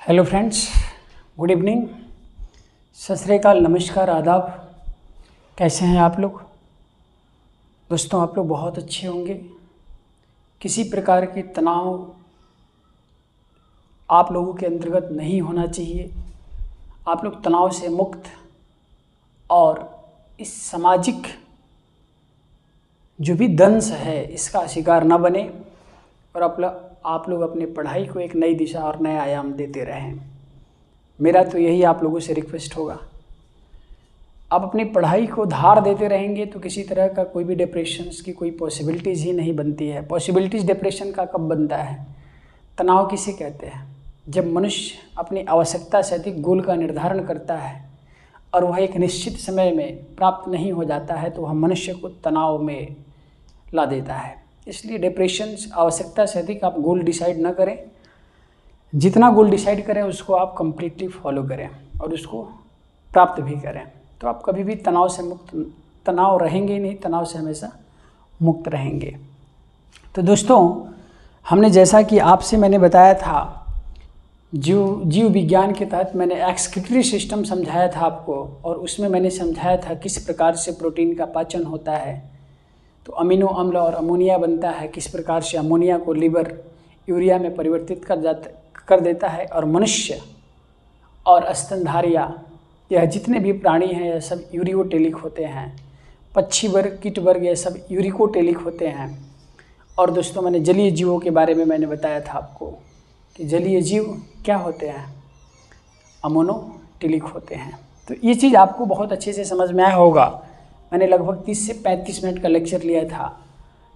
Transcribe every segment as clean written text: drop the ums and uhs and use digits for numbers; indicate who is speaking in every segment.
Speaker 1: Hello friends, good evening, सत श्री अकाल, नमस्कार, आदाब। कैसे हैं आप लोग? दोस्तों, आप लोग बहुत अच्छे होंगे। किसी प्रकार के तनाव आप लोगों के अंतर्गत नहीं होना चाहिए। आप लोग तनाव से मुक्त और इस सामाजिक जो भी दंश है इसका शिकार न बने और आप लोग अपनी पढ़ाई को एक नई दिशा और नया आयाम देते रहें। मेरा तो यही आप लोगों से रिक्वेस्ट होगा। आप अपनी पढ़ाई को धार देते रहेंगे तो किसी तरह का कोई भी डिप्रेशंस की कोई पॉसिबिलिटीज़ ही नहीं बनती है। पॉसिबिलिटीज़ डिप्रेशन का कब बनता है? तनाव किसे कहते हैं? जब मनुष्य अपनी आवश्यकता से अधिक गोल का निर्धारण करता है और वह एक निश्चित समय में प्राप्त नहीं हो जाता है तो वह मनुष्य को तनाव में ला देता है। इसलिए डिप्रेशंस, आवश्यकता से अधिक आप गोल डिसाइड ना करें। जितना गोल डिसाइड करें उसको आप कंप्लीटली फॉलो करें और उसको प्राप्त भी करें, तो आप कभी भी तनाव से मुक्त तनाव रहेंगे ही नहीं, तनाव से हमेशा मुक्त रहेंगे। तो दोस्तों, हमने जैसा कि आपसे मैंने बताया था, जीव विज्ञान के तहत मैंने एक्सक्रीटरी सिस्टम समझाया था आपको, और उसमें मैंने समझाया था किस प्रकार से प्रोटीन का पाचन होता है, तो अमीनो अम्ल और अमोनिया बनता है, किस प्रकार से अमोनिया को लीवर यूरिया में परिवर्तित कर देता है, और मनुष्य और स्तनधारियाँ, यह जितने भी प्राणी हैं यह सब यूरियोटेलिक होते हैं। पक्षी वर्ग, कीट वर्ग, यह सब यूरिकोटेलिक होते हैं। और दोस्तों, मैंने जलीय जीवों के बारे में मैंने बताया था आपको कि जलीय जीव क्या होते हैं, अमोनोटेलिक होते हैं। तो ये चीज़ आपको बहुत अच्छे से समझ में आया होगा। मैंने लगभग 30 से 35 मिनट का लेक्चर लिया था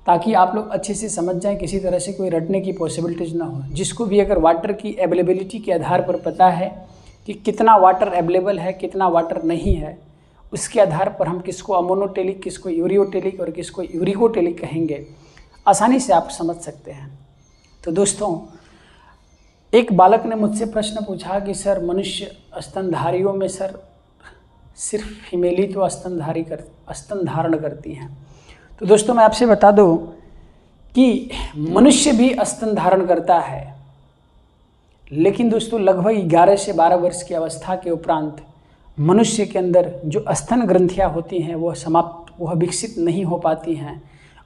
Speaker 1: ताकि आप लोग अच्छे से समझ जाएं, किसी तरह से कोई रटने की पॉसिबिलिटीज़ ना हो। जिसको भी अगर वाटर की अवेलेबिलिटी के आधार पर पता है कि कितना वाटर अवेलेबल है, कितना वाटर नहीं है, उसके आधार पर हम किसको अमोनोटेलिक, किसको यूरियोटेलिक और किसको यूरिकोटेलिक कहेंगे, आसानी से आप समझ सकते हैं। तो दोस्तों, एक बालक ने मुझसे प्रश्न पूछा कि सर, मनुष्य स्तनधारियों में सर सिर्फ फीमेल ही तो स्तन धारण करती हैं। तो दोस्तों, मैं आपसे बता दूं कि मनुष्य भी स्तन धारण करता है, लेकिन दोस्तों लगभग 11 से 12 वर्ष की अवस्था के उपरांत मनुष्य के अंदर जो स्तन ग्रंथियां होती हैं वह विकसित नहीं हो पाती हैं,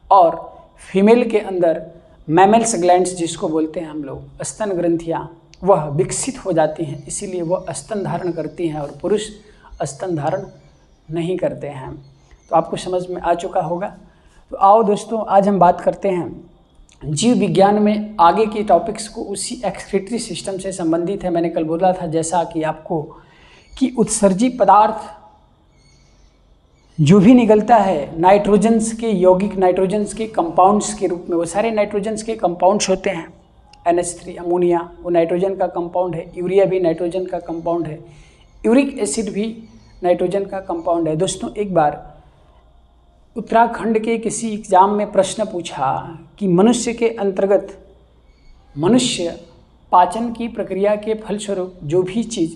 Speaker 1: और फीमेल के अंदर मैमल्स ग्लैंड्स जिसको बोलते हैं हम लोग, स्तन ग्रंथियां, वह विकसित हो जाती हैं, इसीलिए वह स्तन धारण करती हैं और पुरुष स्तन धारण नहीं करते हैं। तो आपको समझ में आ चुका होगा। तो आओ दोस्तों, आज हम बात करते हैं जीव विज्ञान में आगे की टॉपिक्स को उसी एक्सक्रीटरी सिस्टम से संबंधित है। मैंने कल बोला था जैसा कि आपको कि उत्सर्जी पदार्थ जो भी निकलता है नाइट्रोजन्स के, यौगिक नाइट्रोजन्स के कंपाउंड्स के रूप में, वो सारे नाइट्रोजन्स के कंपाउंड्स होते हैं। NH3 अमोनिया वो नाइट्रोजन का कंपाउंड है, यूरिया भी नाइट्रोजन का कंपाउंड है, यूरिक एसिड भी नाइट्रोजन का कंपाउंड है। दोस्तों, एक बार उत्तराखंड के किसी एग्जाम में प्रश्न पूछा कि मनुष्य के अंतर्गत मनुष्य पाचन की प्रक्रिया के फलस्वरूप जो भी चीज़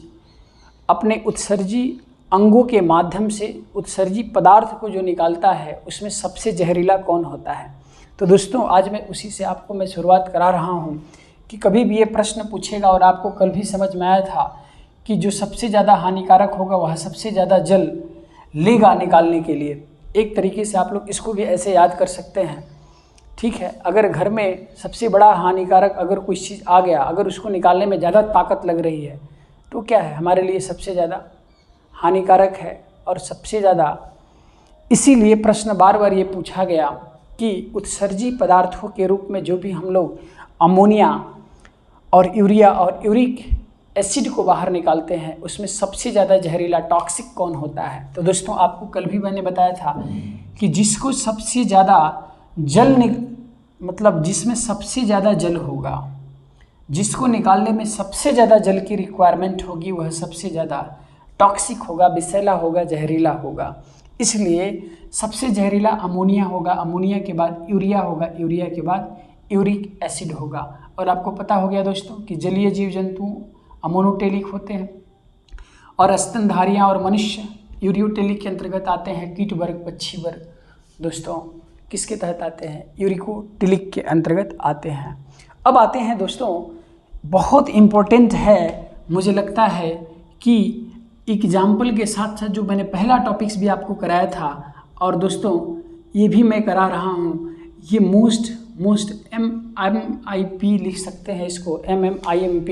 Speaker 1: अपने उत्सर्जी अंगों के माध्यम से उत्सर्जी पदार्थ को जो निकालता है उसमें सबसे जहरीला कौन होता है। तो दोस्तों, आज मैं उसी से आपको मैं शुरुआत करा रहा हूँ कि कभी भी ये प्रश्न पूछेगा, और आपको कल भी समझ में आया था कि जो सबसे ज़्यादा हानिकारक होगा वह सबसे ज़्यादा जल लेगा निकालने के लिए। एक तरीके से आप लोग इसको भी ऐसे याद कर सकते हैं, ठीक है। अगर घर में सबसे बड़ा हानिकारक अगर कोई चीज़ आ गया, अगर उसको निकालने में ज़्यादा ताकत लग रही है तो क्या है, हमारे लिए सबसे ज़्यादा हानिकारक है और सबसे ज़्यादा। इसीलिए प्रश्न बार बार ये पूछा गया कि उत्सर्जी पदार्थों के रूप में जो भी हम लोग अमोनिया और यूरिया और यूरिक एसिड को बाहर निकालते हैं उसमें सबसे ज़्यादा जहरीला टॉक्सिक कौन होता है। तो दोस्तों, आपको कल भी मैंने बताया था कि जिसको सबसे ज़्यादा जल मतलब जिसमें सबसे ज़्यादा जल होगा, जिसको निकालने में सबसे ज़्यादा जल की रिक्वायरमेंट होगी, वह सबसे ज़्यादा टॉक्सिक होगा, विषैला होगा, जहरीला होगा। इसलिए सबसे जहरीला अमोनिया होगा, अमोनिया के बाद यूरिया होगा, यूरिया के बाद यूरिक एसिड होगा। और आपको पता हो गया दोस्तों कि जलीय जीव जंतु अमोनोटेलिक होते हैं और स्तनधारियाँ और मनुष्य यूरियोटेलिक के अंतर्गत आते हैं। कीट वर्ग, पक्षी वर्ग दोस्तों किसके तहत आते हैं? यूरिकोटेलिक के अंतर्गत आते हैं। अब आते हैं दोस्तों, बहुत इम्पोर्टेंट है मुझे लगता है कि एग्जाम्पल के साथ साथ जो मैंने पहला टॉपिक्स भी आपको कराया था, और दोस्तों ये भी मैं करा रहा हूँ, ये मोस्ट MMIP लिख सकते हैं इसको, MMIMP,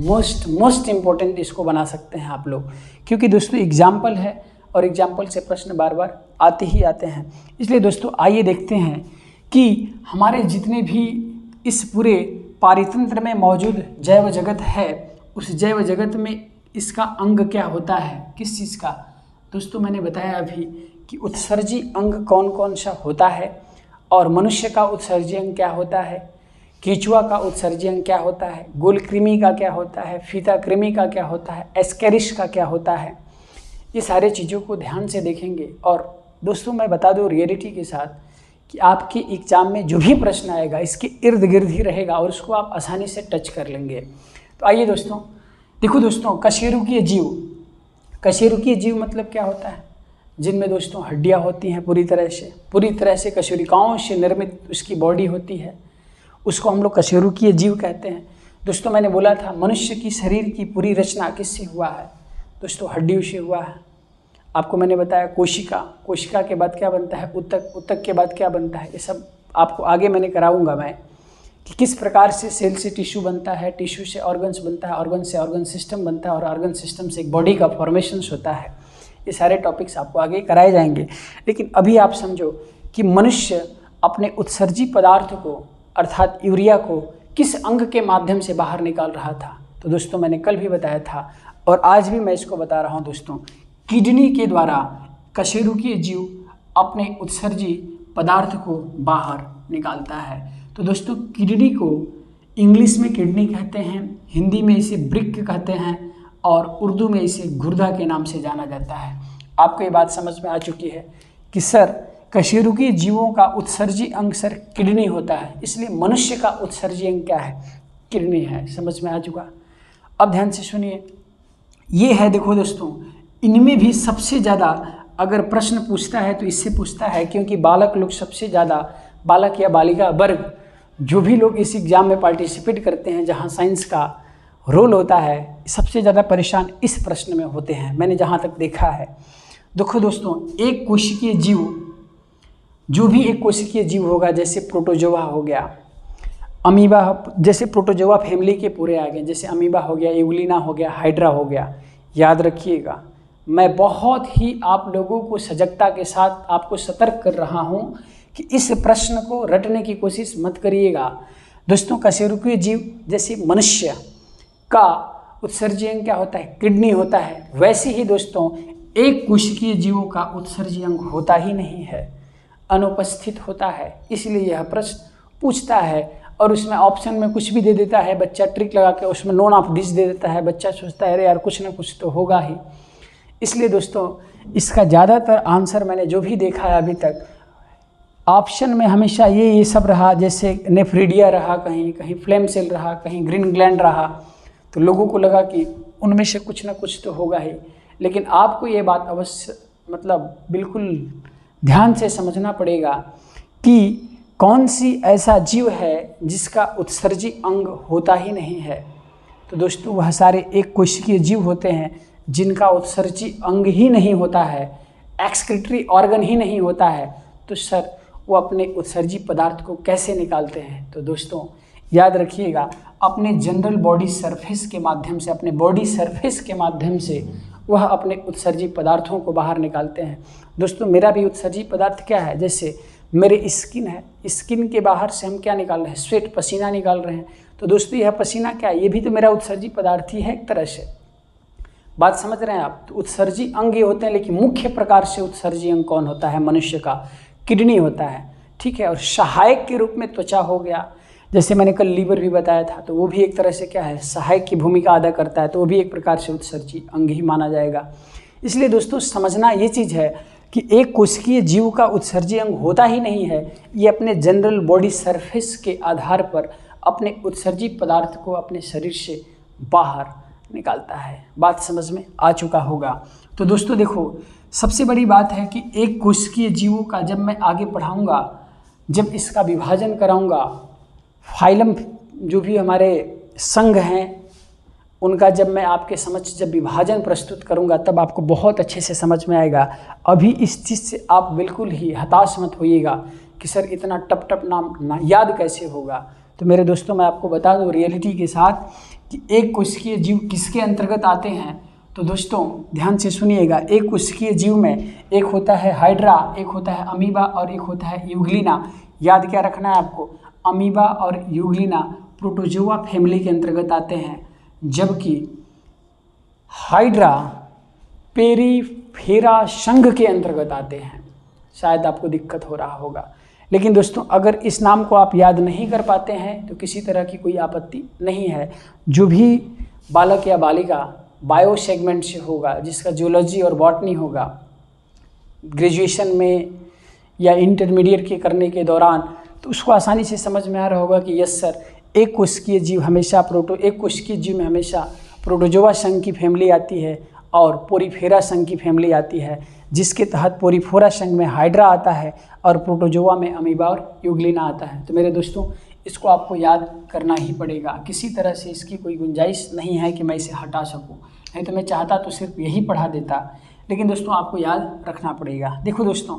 Speaker 1: मोस्ट इम्पोर्टेंट इसको बना सकते हैं आप लोग, क्योंकि दोस्तों एग्जाम्पल है और एग्जाम्पल से प्रश्न बार बार आते ही आते हैं। इसलिए दोस्तों आइए देखते हैं कि हमारे जितने भी इस पूरे पारितंत्र में मौजूद जैव जगत है, उस जैव जगत में इसका अंग क्या होता है, किस चीज़ का। दोस्तों मैंने बताया अभी कि उत्सर्जी अंग कौन कौन सा होता है, और मनुष्य का उत्सर्जी अंग क्या होता है, केंचुआ का उत्सर्जी अंग क्या होता है, गोलकृमि का क्या होता है, फीता कृमि का क्या होता है, एस्केरिस का क्या होता है। ये सारे चीज़ों को ध्यान से देखेंगे। और दोस्तों मैं बता दूं रियलिटी के साथ कि आपके एग्जाम में जो भी प्रश्न आएगा इसके इर्द गिर्द ही रहेगा और उसको आप आसानी से टच कर लेंगे। तो आइए दोस्तों, देखो दोस्तों, कशेरुकीय जीव मतलब क्या होता है, जिनमें दोस्तों हड्डियां होती हैं पूरी तरह से कशेरुकाओं से निर्मित उसकी बॉडी होती है, उसको हम लोग कशेरुकीय जीव कहते हैं। दोस्तों मैंने बोला था मनुष्य की शरीर की पूरी रचना किससे हुआ है, दोस्तों हड्डियों से हुआ है। आपको मैंने बताया कोशिका के बाद क्या बनता है, उत्तक के बाद क्या बनता है, ये सब आपको आगे मैंने कराऊंगा मैं, कि किस प्रकार से सेल से टिश्यू बनता है, टिश्यू से ऑर्गन्स बनता है, ऑर्गन से ऑर्गन सिस्टम बनता है, और ऑर्गन सिस्टम से एक बॉडी का फॉर्मेशंस होता है। ये सारे टॉपिक्स आपको आगे कराए जाएंगे। लेकिन अभी आप समझो कि मनुष्य अपने उत्सर्जी पदार्थ को अर्थात यूरिया को किस अंग के माध्यम से बाहर निकाल रहा था। तो दोस्तों मैंने कल भी बताया था और आज भी मैं इसको बता रहा हूँ दोस्तों, किडनी के द्वारा कशेरुकीय जीव अपने उत्सर्जी पदार्थ को बाहर निकालता है। तो दोस्तों किडनी को इंग्लिश में किडनी कहते हैं, हिंदी में इसे वृक्क कहते हैं, और उर्दू में इसे गुर्दा के नाम से जाना जाता है। आपको ये बात समझ में आ चुकी है कि सर कशेरुकीय जीवों का उत्सर्जी अंग सर किडनी होता है, इसलिए मनुष्य का उत्सर्जी अंग क्या है, किडनी है। समझ में आ चुका। अब ध्यान से सुनिए, ये है देखो दोस्तों, इनमें भी सबसे ज़्यादा अगर प्रश्न पूछता है तो इससे पूछता है, क्योंकि बालक लोग सबसे ज़्यादा, बालक या बालिका वर्ग जो भी लोग इस एग्ज़ाम में पार्टिसिपेट करते हैं जहां साइंस का रोल होता है, सबसे ज़्यादा परेशान इस प्रश्न में होते हैं, मैंने जहां तक देखा है। देखो दोस्तों, एक कोशिकीय जीव, जो भी एक कोशिकीय जीव होगा, जैसे प्रोटोजोआ हो गया, अमीबा, जैसे प्रोटोजोआ फैमिली के पूरे आ गए, जैसे अमीबा हो गया, एवुलिना हो गया, हाइड्रा हो गया। याद रखिएगा, मैं बहुत ही आप लोगों को सजगता के साथ आपको सतर्क कर रहा हूं कि इस प्रश्न को रटने की कोशिश मत करिएगा। दोस्तों कशेरुकीय जीव जैसे मनुष्य का उत्सर्जी अंग क्या होता है, किडनी होता है, वैसे ही दोस्तों एक कोशिकीय जीवों का उत्सर्जी अंग होता ही नहीं है, अनुपस्थित होता है। इसलिए यह प्रश्न पूछता है और उसमें ऑप्शन में कुछ भी दे देता है बच्चा, ट्रिक लगा के उसमें नॉन ऑफ दिस दे देता है। बच्चा सोचता है अरे यार कुछ ना कुछ तो होगा ही। इसलिए दोस्तों इसका ज़्यादातर आंसर मैंने जो भी देखा है अभी तक, ऑप्शन में हमेशा ये सब रहा, जैसे नेफ्रिडिया रहा, कहीं कहीं फ्लेम सेल रहा, कहीं ग्रीन ग्लैंड रहा, तो लोगों को लगा कि उनमें से कुछ ना कुछ तो होगा ही। लेकिन आपको ये बात अवश्य मतलब बिल्कुल ध्यान से समझना पड़ेगा कि कौन सी ऐसा जीव है जिसका उत्सर्जी अंग होता ही नहीं है। तो दोस्तों वह सारे एक कोशिकीय जीव होते हैं जिनका उत्सर्जी अंग ही नहीं होता है, एक्सक्रीटरी ऑर्गन ही नहीं होता है। तो सर वो अपने उत्सर्जी पदार्थ को कैसे निकालते हैं। तो दोस्तों याद रखिएगा, अपने जनरल बॉडी सरफेस के माध्यम से, अपने बॉडी सरफेस के माध्यम से वह अपने उत्सर्जी पदार्थों को बाहर निकालते हैं। दोस्तों मेरा भी उत्सर्जी पदार्थ क्या है, जैसे मेरे स्किन है, स्किन के बाहर से हम क्या निकाल रहे हैं, स्वेट, पसीना निकाल रहे हैं। तो दोस्तों यह पसीना क्या है, ये भी तो मेरा उत्सर्जी पदार्थ ही है एक तरह से। बात समझ रहे हैं आप। तो उत्सर्जी अंग ये होते हैं, लेकिन मुख्य प्रकार से उत्सर्जी अंग कौन होता है, मनुष्य का किडनी होता है, ठीक है। और सहायक के रूप में त्वचा हो गया, जैसे मैंने कल लीवर भी बताया था, तो वो भी एक तरह से क्या है, सहायक की भूमिका अदा करता है, तो वो भी एक प्रकार से उत्सर्जी अंग ही माना जाएगा। इसलिए दोस्तों समझना ये चीज़ है कि एक कोशिकीय जीव का उत्सर्जी अंग होता ही नहीं है, ये अपने जनरल बॉडी सरफेस के आधार पर अपने उत्सर्जी पदार्थ को अपने शरीर से बाहर निकालता है। बात समझ में आ चुका होगा। तो दोस्तों देखो, सबसे बड़ी बात है कि एक कोशिकीय जीवों का जब मैं आगे पढ़ाऊँगा, जब इसका विभाजन कराऊँगा, फाइलम जो भी हमारे संघ हैं उनका जब मैं आपके समक्ष जब विभाजन प्रस्तुत करूंगा तब आपको बहुत अच्छे से समझ में आएगा। अभी इस चीज़ से आप बिल्कुल ही हताश मत होइएगा कि सर इतना टप टप नाम ना याद कैसे होगा। तो मेरे दोस्तों मैं आपको बता दूं रियलिटी के साथ कि एक कोशिकीय जीव किसके अंतर्गत आते हैं। तो दोस्तों ध्यान से सुनिएगा, एक कोशिकीय जीव में एक होता है हाइड्रा, एक होता है अमीबा और एक होता है यूग्लिना। याद क्या रखना है आपको, अमीबा और यूग्लिना प्रोटोजोआ फैमिली के अंतर्गत आते हैं, जबकि हाइड्रा पेरीफेरा संघ के अंतर्गत आते हैं। शायद आपको दिक्कत हो रहा होगा, लेकिन दोस्तों अगर इस नाम को आप याद नहीं कर पाते हैं तो किसी तरह की कोई आपत्ति नहीं है। जो भी बालक या बालिका बायो सेगमेंट से होगा, जिसका जूलॉजी और बॉटनी होगा ग्रेजुएशन में या इंटरमीडिएट के करने के दौरान, तो उसको आसानी से समझ में आ रहा होगा कि यस सर एक कोशिकीय जीव हमेशा एक कोशिकीय जीव में हमेशा प्रोटोजोआ संघ की फैमिली आती है और पोरीफेरा संघ की फैमिली आती है, जिसके तहत पोरीफेरा संघ में हाइड्रा आता है और प्रोटोजोआ में अमीबा और यूग्लिना आता है। तो मेरे दोस्तों इसको आपको याद करना ही पड़ेगा, किसी तरह से इसकी कोई गुंजाइश नहीं है कि मैं इसे हटा सकूं। नहीं तो मैं चाहता तो सिर्फ यही पढ़ा देता, लेकिन दोस्तों आपको याद रखना पड़ेगा। देखो दोस्तों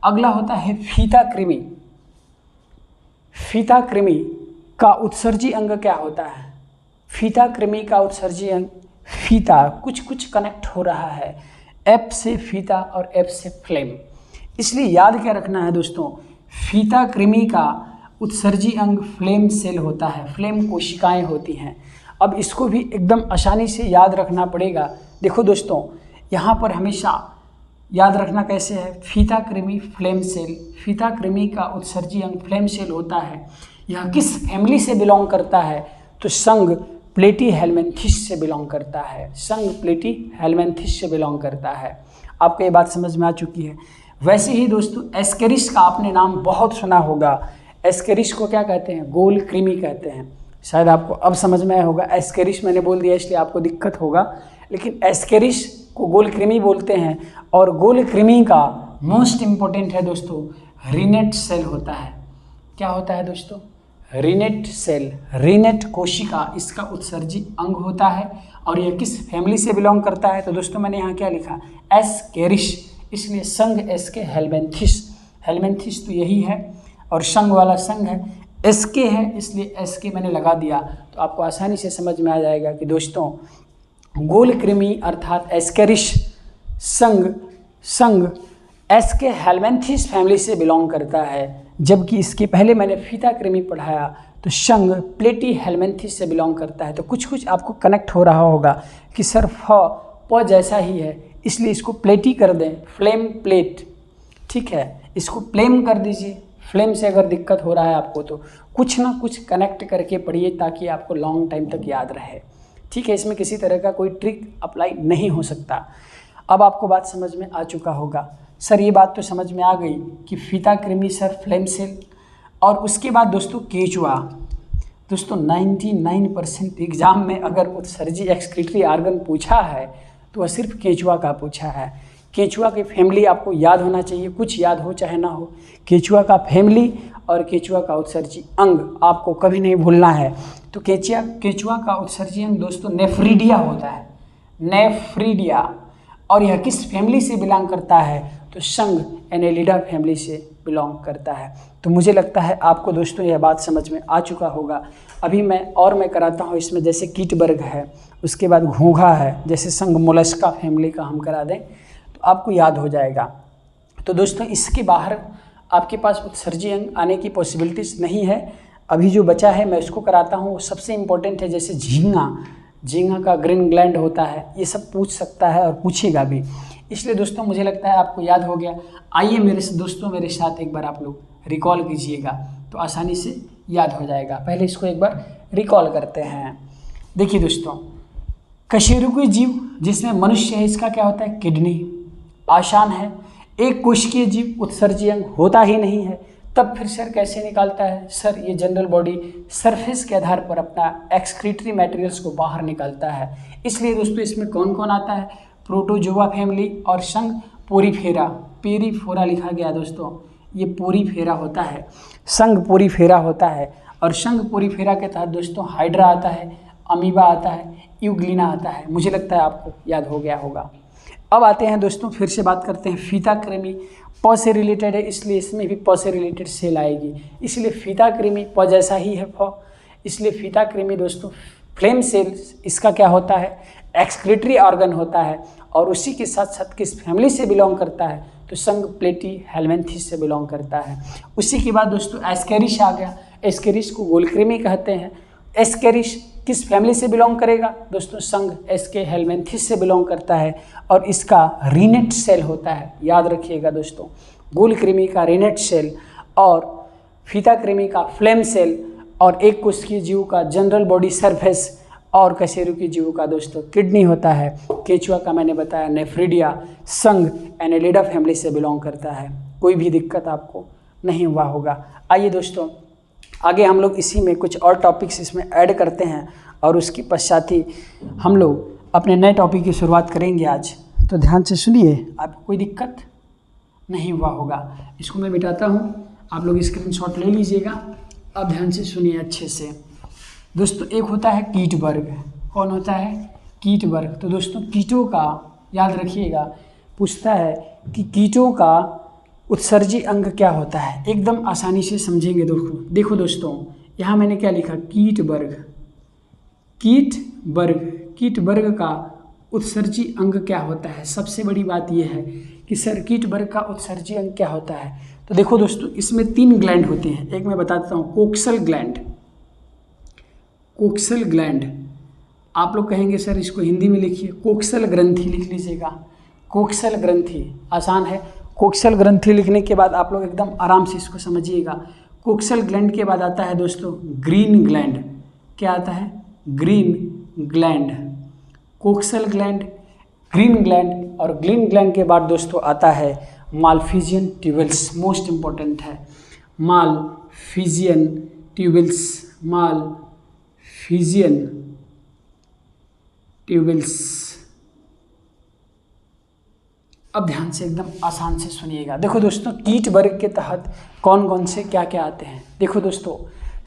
Speaker 1: अगला होता है फीता कृमि। फीता कृमि का उत्सर्जी अंग क्या होता है। फीता कृमि का उत्सर्जी अंग फीता कुछ कनेक्ट हो रहा है, एफ से फीता और एफ से फ्लेम। इसलिए याद क्या रखना है दोस्तों, फीता कृमि का उत्सर्जी अंग फ्लेम सेल होता है, फ्लेम कोशिकाएं होती हैं। अब इसको भी एकदम आसानी से याद रखना पड़ेगा। देखो दोस्तों यहाँ पर हमेशा याद रखना कैसे है, फीता कृमि फ्लेम सेल, फीता कृमि का उत्सर्जी अंग फ्लेम सेल होता है। यह किस फैमिली से बिलोंग करता है, तो संघ प्लेटीहेल्मिन्थेस से बिलोंग करता है, संघ प्लेटीहेल्मिन्थेस से बिलोंग करता है। आपको ये बात समझ में आ चुकी है। वैसे ही दोस्तों एस्केरिस का आपने नाम बहुत सुना होगा। एस्केरिस को क्या कहते हैं, गोल कृमि कहते हैं। शायद आपको अब समझ में आया होगा, एस्केरिस मैंने बोल दिया इसलिए आपको दिक्कत होगा, लेकिन एस्केरिस को गोल कृमि बोलते हैं। और गोल कृमि का मोस्ट इम्पोर्टेंट है दोस्तों रिनेट सेल होता है। क्या होता है दोस्तों, रिनेट सेल, रिनेट कोशिका इसका उत्सर्जी अंग होता है। और यह किस फैमिली से बिलोंग करता है, तो दोस्तों मैंने यहाँ क्या लिखा, एस्केरिस, इसलिए संघ एस्के हेल्मेंथिस, हेल्मेंथिस तो यही है और संघ वाला संघ है, एस्के है इसलिए एस्के मैंने लगा दिया। तो आपको आसानी से समझ में आ जाएगा कि दोस्तों गोल कृमि अर्थात एस्केरिस संघ एस्के हेल्मेंथिस फैमिली से बिलोंग करता है, जबकि इसके पहले मैंने फीता कृमि पढ़ाया तो संघ प्लेटीहेल्मिन्थेस से बिलोंग करता है। तो कुछ आपको कनेक्ट हो रहा होगा कि सर प जैसा ही है इसलिए इसको प्लेटी कर दें, फ्लेम प्लेट, ठीक है, इसको फ्लेम कर दीजिए। फ्लेम से अगर दिक्कत हो रहा है आपको तो कुछ ना कुछ कनेक्ट करके पढ़िए ताकि आपको लॉन्ग टाइम तक याद रहे, ठीक है। इसमें किसी तरह का कोई ट्रिक अप्लाई नहीं हो सकता। अब आपको बात समझ में आ चुका होगा। सर ये बात तो समझ में आ गई कि फीता कृमि सर फ्लेम सेल, और उसके बाद दोस्तों केचुआ। दोस्तों 99% एग्जाम में अगर उत्सर्जी एक्सक्रीटरी ऑर्गन पूछा है तो वह सिर्फ केचुआ का पूछा है। केचुआ की फैमिली आपको याद होना चाहिए, कुछ याद हो चाहे ना हो, केचुआ का फैमिली और केचुआ का उत्सर्जी अंग आपको कभी नहीं भूलना है। तो केचुआ का उत्सर्जी अंग दोस्तों नेफ्रीडिया होता है, नेफ्रीडिया, और यह किस फैमिली से बिलोंग करता है, तो संघ एनेलिडा फैमिली से बिलोंग करता है। तो मुझे लगता है आपको दोस्तों यह बात समझ में आ चुका होगा। अभी मैं कराता हूँ इसमें, जैसे कीटबर्ग है, उसके बाद घोंघा है, जैसे संघ मोलस्का फैमिली का हम करा दें तो आपको याद हो जाएगा। तो दोस्तों इसके बाहर आपके पास उत्सर्जी अंग आने की पॉसिबिलिटीज़ नहीं है। अभी जो बचा है मैं उसको कराता हूँ, सबसे इम्पोर्टेंट है। जैसे झींगा का ग्रीन ग्लैंड होता है, ये सब पूछ सकता है और पूछेगा भी, इसलिए दोस्तों मुझे लगता है आपको याद हो गया। आइए मेरे साथ एक बार आप लोग रिकॉल कीजिएगा तो आसानी से याद हो जाएगा। पहले इसको एक बार रिकॉल करते हैं। देखिए दोस्तों कशेरुकी जीव जिसमें मनुष्य है, इसका क्या होता है, किडनी, आसान है। एक कोशिकीय जीव उत्सर्जी अंग होता ही नहीं है, तब फिर सर कैसे निकालता है, सर ये जनरल बॉडी सरफेस के आधार पर अपना एक्सक्रीटरी मटेरियल्स को बाहर निकालता है। इसलिए दोस्तों इसमें कौन कौन आता है, प्रोटोजोआ फैमिली और संघ पोरीफेरा, पेरीफेरा लिखा गया दोस्तों, ये पोरीफेरा होता है, संघ पोरीफेरा होता है। और संघ पोरीफेरा के तहत दोस्तों हाइड्रा आता है, अमीबा आता है, यूग्लिना आता है। मुझे लगता है आपको याद हो गया होगा। अब आते हैं दोस्तों, फिर से बात करते हैं फीता कृमि। प से रिलेटेड है, इसलिए इसमें भी प से रिलेटेड सेल आएगी, इसलिए फीता कृमि प जैसा ही है फ, इसलिए फीता कृमि दोस्तों फ्लेम सेल इसका क्या होता है, एक्सक्रीटरी ऑर्गन होता है। और उसी के साथ साथ किस फैमिली से बिलोंग करता है, तो संघ प्लेटी हेलमेंथिस से बिलोंग करता है। उसी के बाद दोस्तों एस्केरिस आ गया। एस्केरिस को गोलकृमि कहते हैं। एस्केरिस किस फैमिली से बिलोंग करेगा दोस्तों, संघ एस्के हेलमेंथिस से बिलोंग करता है और इसका रीनेट सेल होता है। याद रखिएगा दोस्तों, गोलकृमि का रीनेट सेल और फीता कृमि का फ्लेम सेल और एक कोशिकीय जीव का जनरल बॉडी सरफेस और कशेरुकी जीव का दोस्तों किडनी होता है। केचुआ का मैंने बताया नेफ्रिडिया, संघ एनेलिडा फैमिली से बिलोंग करता है। कोई भी दिक्कत आपको नहीं हुआ होगा। आइए दोस्तों आगे हम लोग इसी में कुछ और टॉपिक्स इसमें ऐड करते हैं और उसके पश्चात ही हम लोग अपने नए टॉपिक की शुरुआत करेंगे आज। तो ध्यान से सुनिए, आपको कोई दिक्कत नहीं हुआ होगा। इसको मैं मिटाता हूँ, आप लोग स्क्रीनशॉट ले लीजिएगा। अब ध्यान से सुनिए अच्छे से दोस्तों। एक होता है कीट वर्ग। कौन होता है, कीट वर्ग। तो दोस्तों कीटों का याद रखिएगा, पूछता है कि कीटों का उत्सर्जी अंग क्या होता है। एकदम आसानी से समझेंगे। देखो दोस्तों, यहाँ मैंने क्या लिखा, कीट वर्ग। कीट वर्ग, कीट वर्ग का उत्सर्जी अंग क्या होता है। सबसे बड़ी बात यह है कि सर कीट वर्ग का उत्सर्जी अंग क्या होता है। तो देखो दोस्तों, इसमें 3 ग्लैंड होते हैं। एक मैं बता देता हूँ, कोक्सल ग्लैंड। कोक्सल ग्लैंड आप लोग कहेंगे सर इसको हिंदी में लिखिए, कोक्सल ग्रंथि लिख लीजिएगा। कोक्सल ग्रंथि आसान है। कोक्सल ग्रंथि लिखने के बाद आप लोग एकदम आराम से इसको समझिएगा। कोक्सल ग्लैंड के बाद आता है दोस्तों ग्रीन ग्लैंड। क्या आता है, green gland. Coxal gland, green gland और ग्रीन ग्लैंड के बाद दोस्तों आता है मालफिजियन ट्यूबल्स। मोस्ट इंपॉर्टेंट है मालफिजियन ट्यूबल्स। Malpighian tubules. अब ध्यान से एकदम आसान से सुनिएगा। देखो दोस्तों, कीट वर्ग के तहत कौन कौन से क्या क्या आते हैं। देखो दोस्तों,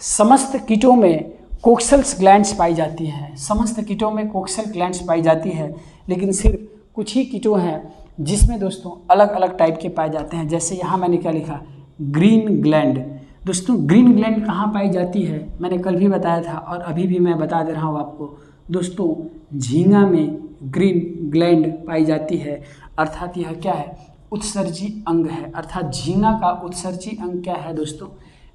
Speaker 1: समस्त कीटों में कोक्सल्स ग्लैंड्स पाई जाती हैं। समस्त कीटों में कोक्सल ग्लैंड्स पाई जाती है, लेकिन सिर्फ कुछ ही कीटों हैं जिसमें दोस्तों अलग अलग टाइप के पाए जाते हैं। जैसे यहाँ मैंने क्या लिखा, ग्रीन ग्लैंड। दोस्तों ग्रीन ग्लैंड कहाँ पाई जाती है, मैंने कल भी बताया था और अभी भी मैं बता दे रहा हूँ आपको। दोस्तों झींगा में ग्रीन ग्लैंड पाई जाती है, अर्थात यह क्या है, उत्सर्जी अंग है। अर्थात झींगा का उत्सर्जी अंग क्या है दोस्तों,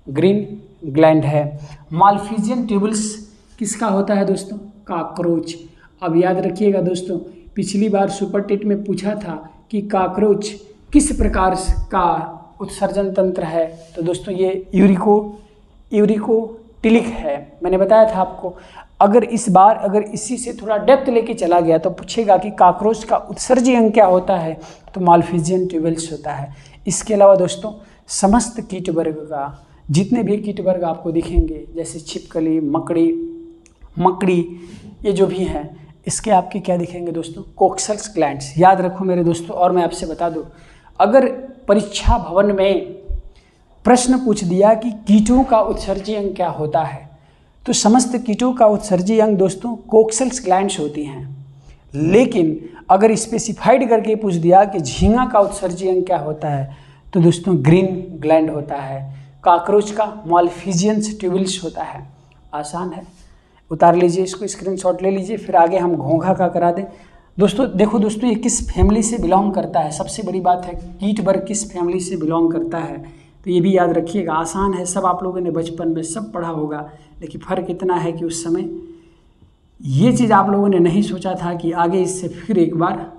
Speaker 1: ग्रीन ग्लैंड है। मालफिजियन ट्यूबल्स किसका होता है दोस्तों, कॉकरोच। अब याद रखिएगा दोस्तों, पिछली बार सुपर टेट में पूछा था कि कॉकरोच किस प्रकार का उत्सर्जन तंत्र है। तो दोस्तों ये यूरिकोटिलिक है। मैंने बताया था आपको। अगर इस बार अगर इसी से थोड़ा डेप्थ लेके चला गया तो पूछेगा कि कॉकरोच का उत्सर्जी अंग क्या होता है, तो मालफिजियन ट्यूबल्स होता है। इसके अलावा दोस्तों समस्त कीट वर्ग का जितने भी कीट वर्ग आपको दिखेंगे, जैसे छिपकली, मकड़ी, ये जो भी हैं, इसके आपके क्या दिखेंगे दोस्तों, कोक्सल्स ग्लैंड्स। याद रखो मेरे दोस्तों। और मैं आपसे बता दूं, अगर परीक्षा भवन में प्रश्न पूछ दिया कि कीटों का उत्सर्जी अंग क्या होता है, तो समस्त कीटों का उत्सर्जी अंग दोस्तों कोक्सल्स ग्लैंड्स होती हैं। लेकिन अगर स्पेसिफाइड करके पूछ दिया कि झींगा का उत्सर्जी अंग क्या होता है, तो दोस्तों ग्रीन ग्लैंड होता है। कॉकरोच का मालफिजियन ट्यूबल्स होता है। आसान है, उतार लीजिए इसको, स्क्रीनशॉट ले लीजिए। फिर आगे हम घोंघा का करा दें। दोस्तों देखो दोस्तों, ये किस फैमिली से बिलोंग करता है। सबसे बड़ी बात है कीट वर्ग किस फैमिली से बिलोंग करता है, तो ये भी याद रखिएगा। आसान है, सब आप लोगों ने बचपन में सब पढ़ा होगा, लेकिन फ़र्क इतना है कि उस समय ये चीज़ आप लोगों ने नहीं सोचा था कि आगे इससे फिर एक बार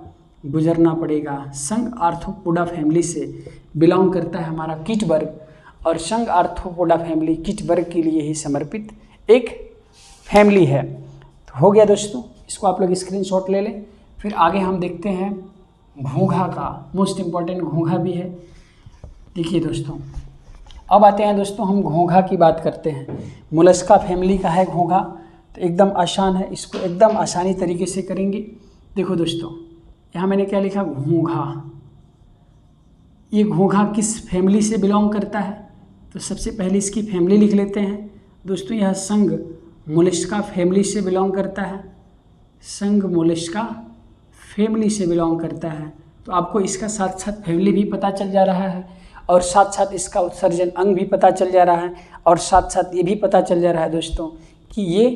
Speaker 1: गुजरना पड़ेगा। संघ आर्थ्रोपोडा फैमिली से बिलोंग करता है हमारा कीट वर्ग, और संघ आर्थ्रोपोडा फैमिली कीट वर्ग के लिए ही समर्पित एक फैमिली है। तो हो गया दोस्तों, इसको आप लोग स्क्रीनशॉट ले लें। फिर आगे हम देखते हैं घोंघा का। मोस्ट इम्पॉर्टेंट घोंघा भी है। देखिए दोस्तों, अब आते हैं दोस्तों, हम घोंघा की बात करते हैं। मोलस्का फैमिली का है घोंघा। तो एकदम आसान है, इसको एकदम आसानी तरीके से करेंगे। देखो दोस्तों, यहाँ मैंने क्या लिखा, घोंघा। ये घोंघा किस फैमिली से बिलोंग करता है, तो सबसे पहले इसकी फैमिली लिख लेते हैं दोस्तों। यह संघ मोलस्का फैमिली से बिलोंग करता है, संघ मोलस्का फैमिली से बिलोंग करता है। तो आपको इसका साथ साथ फैमिली भी पता चल जा रहा है और साथ साथ इसका उत्सर्जन अंग भी पता चल जा रहा है और साथ साथ ये भी पता चल जा रहा है दोस्तों कि ये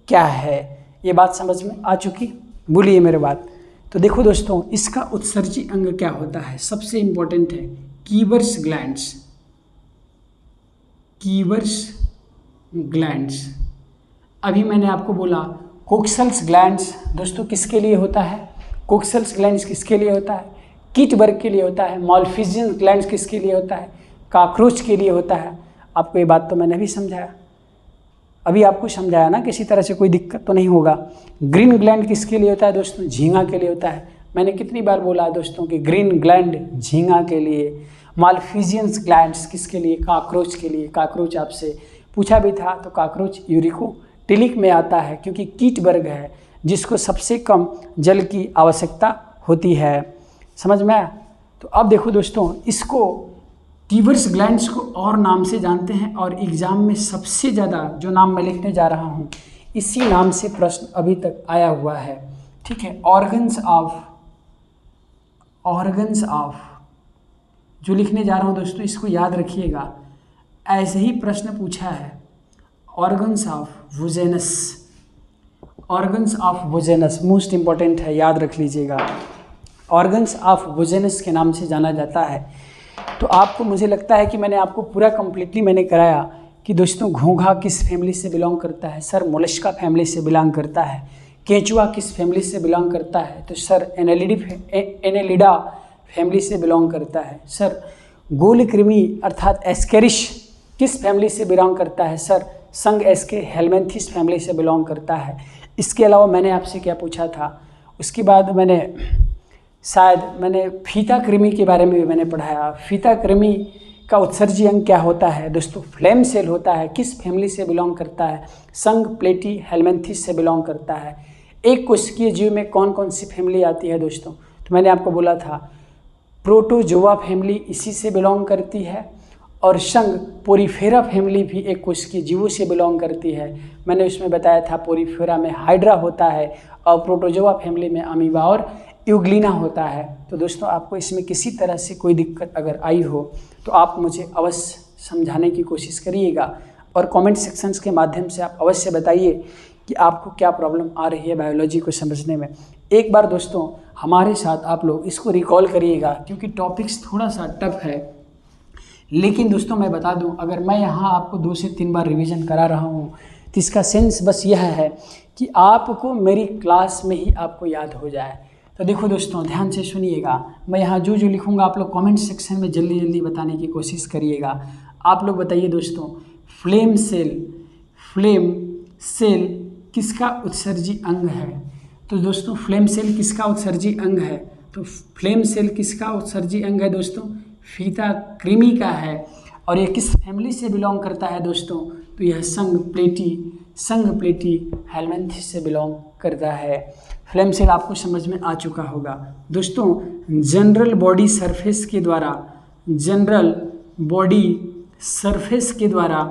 Speaker 1: क्या है। ये बात समझ में आ चुकी? बोलिए मेरे बात। तो देखो दोस्तों, इसका उत्सर्जी अंग क्या होता है, सबसे इम्पोर्टेंट है कीवर्स ग्लैंड्स। कीवर्स ग्लैंड्स, अभी मैंने आपको बोला कोक्सल्स ग्लैंड्स दोस्तों किसके लिए होता है, कोक्सल्स ग्लैंड्स किसके लिए होता है, कीट वर्ग के लिए होता है। मॉल्फिजियन ग्लैंड्स किसके लिए होता है, काकरोच के लिए होता है। आपको ये बात तो मैंने भी समझाया, अभी आपको समझाया ना, किसी तरह से कोई दिक्कत तो नहीं होगा। ग्रीन ग्लैंड किसके लिए होता है दोस्तों, झींगा के लिए होता है। मैंने कितनी बार बोला दोस्तों कि ग्रीन ग्लैंड झींगा के लिए। मालफिजियंस ग्लैंड्स किसके लिए, काकरोच के लिए। काकरोच आपसे पूछा भी था, तो काकरोच यूरिकोटिलिक में आता है क्योंकि कीट वर्ग है जिसको सबसे कम जल की आवश्यकता होती है। समझ में आया? तो अब देखो दोस्तों, इसको कीवर्स ग्लैंड्स को और नाम से जानते हैं और एग्जाम में सबसे ज़्यादा जो नाम मैं लिखने जा रहा हूँ इसी नाम से प्रश्न अभी तक आया हुआ है। ठीक है, ऑर्गन्स ऑफ जो लिखने जा रहा हूँ दोस्तों, इसको याद रखिएगा, ऐसे ही प्रश्न पूछा है। ऑर्गन्स ऑफ वुजेनस, ऑर्गन्स ऑफ वुजेनस मोस्ट इंपॉर्टेंट है, याद रख लीजिएगा। ऑर्गन्स ऑफ वुजेनस के नाम से जाना जाता है। तो आपको, मुझे लगता है कि मैंने आपको पूरा कंप्लीटली मैंने कराया कि दोस्तों घोंघा किस फैमिली से बिलोंग करता है, सर मोलस्का फैमिली से बिलोंग करता है। केंचुआ किस फैमिली से बिलोंग करता है, तो सर एनेलिडा फैमिली से बिलोंग करता है। सर गोल कृमि अर्थात एस्केरिश किस फैमिली से बिलोंग करता है, सर संघ एस्के हेलमेंथिस फैमिली से बिलोंग करता है। इसके अलावा मैंने आपसे क्या पूछा था, उसके बाद मैंने फीता कृमि के बारे में भी मैंने पढ़ाया। फीता कृमि का उत्सर्जी अंग क्या होता है दोस्तों, फ्लेम सेल होता है। किस फैमिली से बिलोंग करता है, संघ प्लेटी हेलमेंथिस से बिलोंग करता है। एक कोशिकीय जीव में कौन कौन सी फैमिली आती है दोस्तों, तो मैंने आपको बोला था प्रोटोजोआ फैमिली इसी से बिलोंग करती है और संघ पोरीफेरा फैमिली भी एक कोशिकीय जीवों से बिलोंग करती है। मैंने उसमें बताया था पोरीफेरा में हाइड्रा होता है और प्रोटोजोआ फैमिली में अमीबा और यूग्लिना होता है। तो दोस्तों आपको इसमें किसी तरह से कोई दिक्कत अगर आई हो तो आप मुझे अवश्य समझाने की कोशिश करिएगा और कमेंट सेक्शंस के माध्यम से आप अवश्य बताइए कि आपको क्या प्रॉब्लम आ रही है बायोलॉजी को समझने में। एक बार दोस्तों हमारे साथ आप लोग इसको रिकॉल करिएगा क्योंकि टॉपिक्स थोड़ा सा टफ है, लेकिन दोस्तों मैं बता दूं, अगर मैं यहाँ आपको 2 से 3 बार रिवीजन करा रहा हूँ तो इसका सेंस बस यह है कि आपको मेरी क्लास में ही आपको याद हो जाए। तो देखो दोस्तों ध्यान से सुनिएगा, मैं यहाँ जो जो लिखूँगा आप लोग कमेंट सेक्शन में जल्दी जल्दी बताने की कोशिश करिएगा। आप लोग बताइए दोस्तों, फ्लेम सेल किसका उत्सर्जी अंग है, तो दोस्तों फ्लेम सेल किसका उत्सर्जी अंग है, तो फ्लेम सेल किसका उत्सर्जी अंग है दोस्तों, फीता कृमि का है। और ये किस फैमिली से बिलोंग करता है दोस्तों, तो यह संघ प्लेटी हेलमेंथिस से बिलोंग करता है। फ्लेम सेल आपको समझ में आ चुका होगा दोस्तों। जनरल बॉडी सरफेस के द्वारा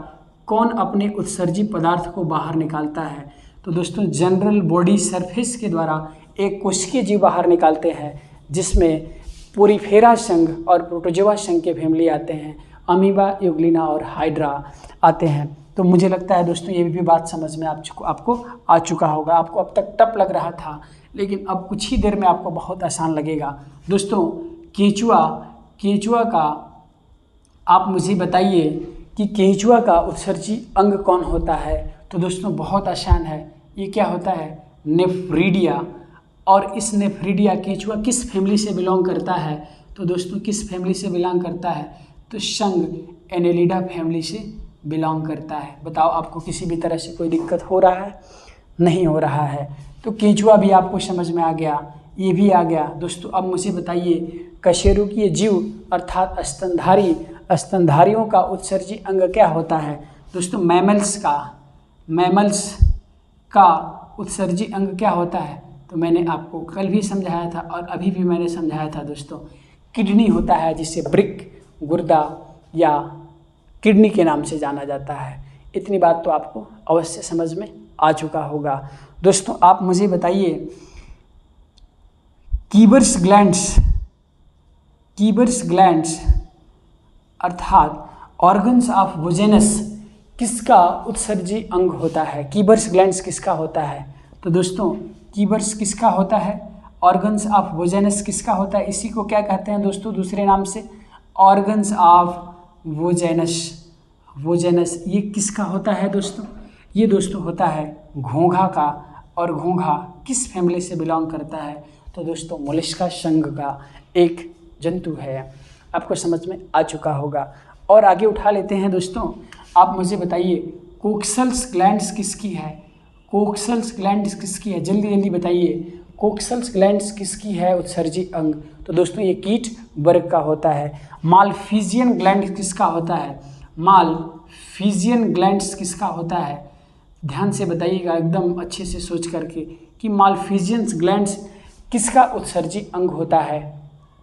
Speaker 1: कौन अपने उत्सर्जी पदार्थ को बाहर निकालता है, तो दोस्तों जनरल बॉडी सरफेस के द्वारा एक कोशिकीय जीव बाहर निकालते हैं जिसमें पोरीफेरा संघ और प्रोटोजोआ संघ के फैमिली आते हैं, अमीबा यूग्लिना और हाइड्रा आते हैं। तो मुझे लगता है दोस्तों ये भी बात समझ में आपको आ चुका होगा। आपको अब तक टफ लग रहा था लेकिन अब कुछ ही देर में आपको बहुत आसान लगेगा। दोस्तों केंचुआ का आप मुझे बताइए कि केंचुआ का उत्सर्जी अंग कौन होता है, तो दोस्तों बहुत आसान है, ये क्या होता है, नेफ्रीडिया। और इस नेफ्रीडिया केंचुआ किस फैमिली से बिलोंग करता है, तो दोस्तों किस फैमिली से बिलोंग करता है, तो संघ एनेलिडा फैमिली से बिलोंग करता है। बताओ आपको किसी भी तरह से कोई दिक्कत हो रहा है, नहीं हो रहा है। तो केंचुआ भी आपको समझ में आ गया, ये भी आ गया। दोस्तों अब मुझे बताइए कशेरुकीय जीव अर्थात स्तनधारियों का उत्सर्जी अंग क्या होता है, दोस्तों मैमल्स का उत्सर्जी अंग क्या होता है, तो मैंने आपको कल भी समझाया था और अभी भी मैंने समझाया था दोस्तों, किडनी होता है जिसे ब्रिक गुर्दा या किडनी के नाम से जाना जाता है। इतनी बात तो आपको अवश्य समझ में आ चुका होगा। दोस्तों आप मुझे बताइए, कीबर्स ग्लैंड्स अर्थात ऑर्गन्स ऑफ वोजेनस किसका उत्सर्जी अंग होता है? कीबर्स ग्लैंड्स किसका होता है? तो दोस्तों कीबर्स किसका होता है? ऑर्गन्स ऑफ वोजेनस किसका होता है? इसी को क्या कहते हैं दोस्तों दूसरे नाम से? ऑर्गन्स ऑफ वोजेनस। ये किसका होता है दोस्तों? ये दोस्तों होता है घोंघा का। और घोंघा किस फैमिली से बिलोंग करता है? तो दोस्तों मोलस्का संघ का एक जंतु है। आपको समझ में आ चुका होगा। और आगे उठा लेते हैं दोस्तों, आप मुझे बताइए कोक्सल्स ग्लैंड्स किसकी है? कोक्सल्स ग्लैंड्स किसकी है? जल्दी जल्दी बताइए, कोक्सल्स ग्लैंड्स किसकी है उत्सर्जी अंग? तो दोस्तों ये कीट वर्ग का होता है। मालफिजियन ग्लैंड किसका होता है? मालफिजियन ग्लैंड्स किसका होता है? ध्यान से बताइएगा एकदम अच्छे से सोच करके कि मालफिजियंस ग्लैंड्स किसका उत्सर्जी अंग होता है।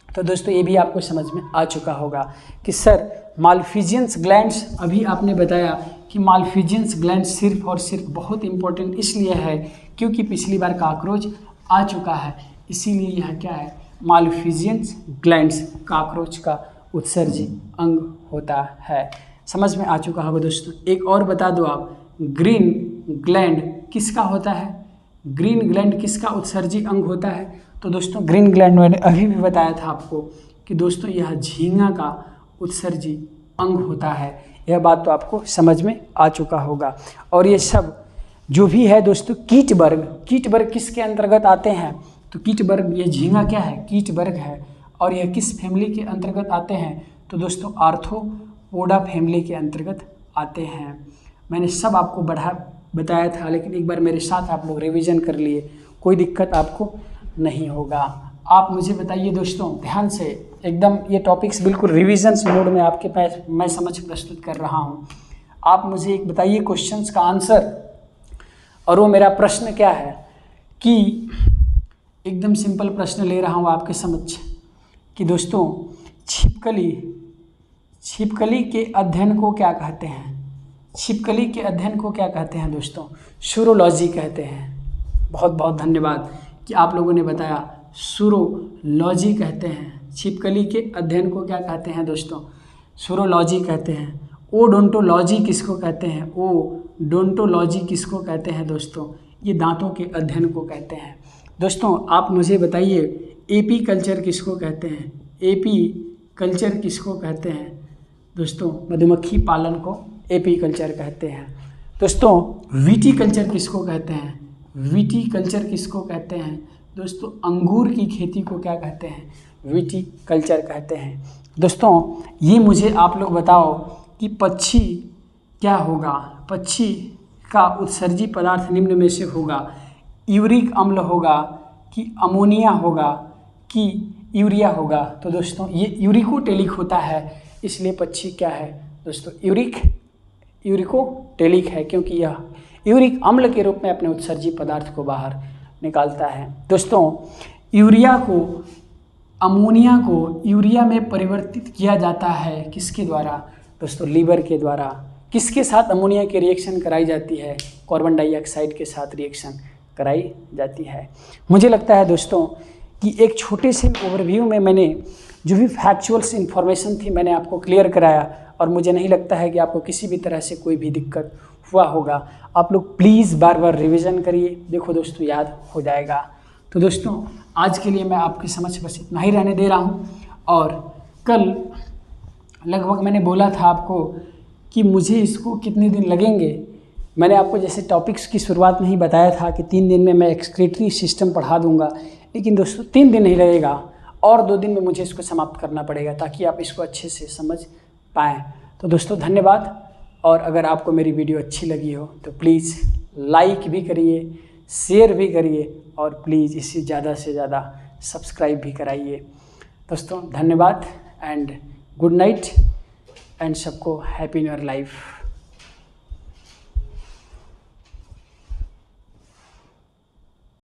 Speaker 1: तो दोस्तों ये भी आपको समझ में आ चुका होगा कि सर मालफिजियंस ग्लैंड्स, अभी आपने बताया कि मालफिजियंस ग्लैंड्स सिर्फ और सिर्फ बहुत इंपॉर्टेंट इसलिए है क्योंकि पिछली बार कॉकरोच आ चुका है, इसीलिए यह क्या है? मालफिजियंस ग्लैंड्स कॉकरोच का उत्सर्जी अंग होता है। समझ में आ चुका होगा दोस्तों। एक और बता दो आप, ग्रीन ग्लैंड किसका होता है? ग्रीन ग्लैंड किसका उत्सर्जी अंग होता है? तो दोस्तों ग्रीन ग्लैंड मैंने अभी भी बताया था आपको कि दोस्तों यह झींगा का उत्सर्जी अंग होता है। यह बात तो आपको समझ में आ चुका होगा। और ये सब जो भी है दोस्तों कीट वर्ग किसके अंतर्गत आते हैं? तो कीट वर्ग, ये झींगा क्या है? कीट वर्ग है। और यह किस फैमिली के अंतर्गत आते हैं? तो दोस्तों आर्थ्रोपोडा फैमिली के अंतर्गत आते हैं। मैंने सब आपको बताया था, लेकिन एक बार मेरे साथ आप लोग रिवीजन कर लिए, कोई दिक्कत आपको नहीं होगा। आप मुझे बताइए दोस्तों ध्यान से, एकदम ये टॉपिक्स बिल्कुल रिविजन्स मोड में आपके पास मैं समझ प्रस्तुत कर रहा हूँ। आप मुझे एक बताइए क्वेश्चंस का आंसर, और वो मेरा प्रश्न क्या है कि एकदम सिंपल प्रश्न ले रहा हूँ आपके समक्ष कि दोस्तों छिपकली के अध्ययन को क्या कहते हैं? छिपकली के अध्ययन को क्या कहते हैं दोस्तों? सूरोलॉजी कहते हैं। बहुत बहुत धन्यवाद कि आप लोगों ने बताया, सूरोलॉजी कहते हैं। छिपकली के अध्ययन को क्या कहते हैं दोस्तों? सूरोलॉजी कहते हैं। ओडोंटोलॉजी किसको कहते हैं? ओडोंटोलॉजी किसको कहते हैं दोस्तों? ये दांतों के अध्ययन को कहते हैं। दोस्तों आप मुझे बताइए एपी कल्चर किसको कहते हैं? एपी कल्चर किसको कहते हैं दोस्तों? मधुमक्खी पालन को एपी कल्चर कहते हैं। दोस्तों वीटी कल्चर किसको कहते हैं? वीटी कल्चर किसको कहते हैं दोस्तों? अंगूर की खेती को क्या कहते हैं? वीटी कल्चर कहते हैं। दोस्तों ये मुझे आप लोग बताओ कि पक्षी क्या होगा? पक्षी का उत्सर्जी पदार्थ निम्न में से होगा, यूरिक अम्ल होगा कि अमोनिया होगा कि यूरिया होगा? तो दोस्तों ये यूरिकोटेलिक होता है, इसलिए पक्षी क्या है दोस्तों? यूरिकोटेलिक है, क्योंकि यह यूरिक अम्ल के रूप में अपने उत्सर्जी पदार्थ को बाहर निकालता है। दोस्तों अमोनिया को यूरिया में परिवर्तित किया जाता है किसके द्वारा दोस्तों? लीवर के द्वारा। किसके साथ अमोनिया की रिएक्शन कराई जाती है? कार्बन डाइऑक्साइड के साथ रिएक्शन कराई जाती है। मुझे लगता है दोस्तों कि एक छोटे से ओवरव्यू में मैंने जो भी फैक्चुअल्स इन्फॉर्मेशन थी मैंने आपको क्लियर कराया, और मुझे नहीं लगता है कि आपको किसी भी तरह से कोई भी दिक्कत हुआ होगा। आप लोग प्लीज़ बार बार रिवीजन करिए, देखो दोस्तों याद हो जाएगा। तो दोस्तों आज के लिए मैं आपके समझ बस इतना ही रहने दे रहा हूँ, और कल लगभग मैंने बोला था आपको कि मुझे इसको कितने दिन लगेंगे। मैंने आपको जैसे टॉपिक्स की शुरुआत में ही बताया था कि 3 दिन में मैं एक्सक्रीटरी सिस्टम पढ़ा दूंगा, लेकिन दोस्तों 3 दिन नहीं लगेगा, और 2 दिन में मुझे इसको समाप्त करना पड़ेगा ताकि आप इसको अच्छे से समझ पाएँ। तो दोस्तों धन्यवाद, और अगर आपको मेरी वीडियो अच्छी लगी हो तो प्लीज़ लाइक भी करिए, शेयर भी करिए, और प्लीज़ इसे ज़्यादा से ज़्यादा सब्सक्राइब भी कराइए। दोस्तों धन्यवाद एंड गुड नाइट, एंड सबको हैप्पी न्यू ईयर लाइफ।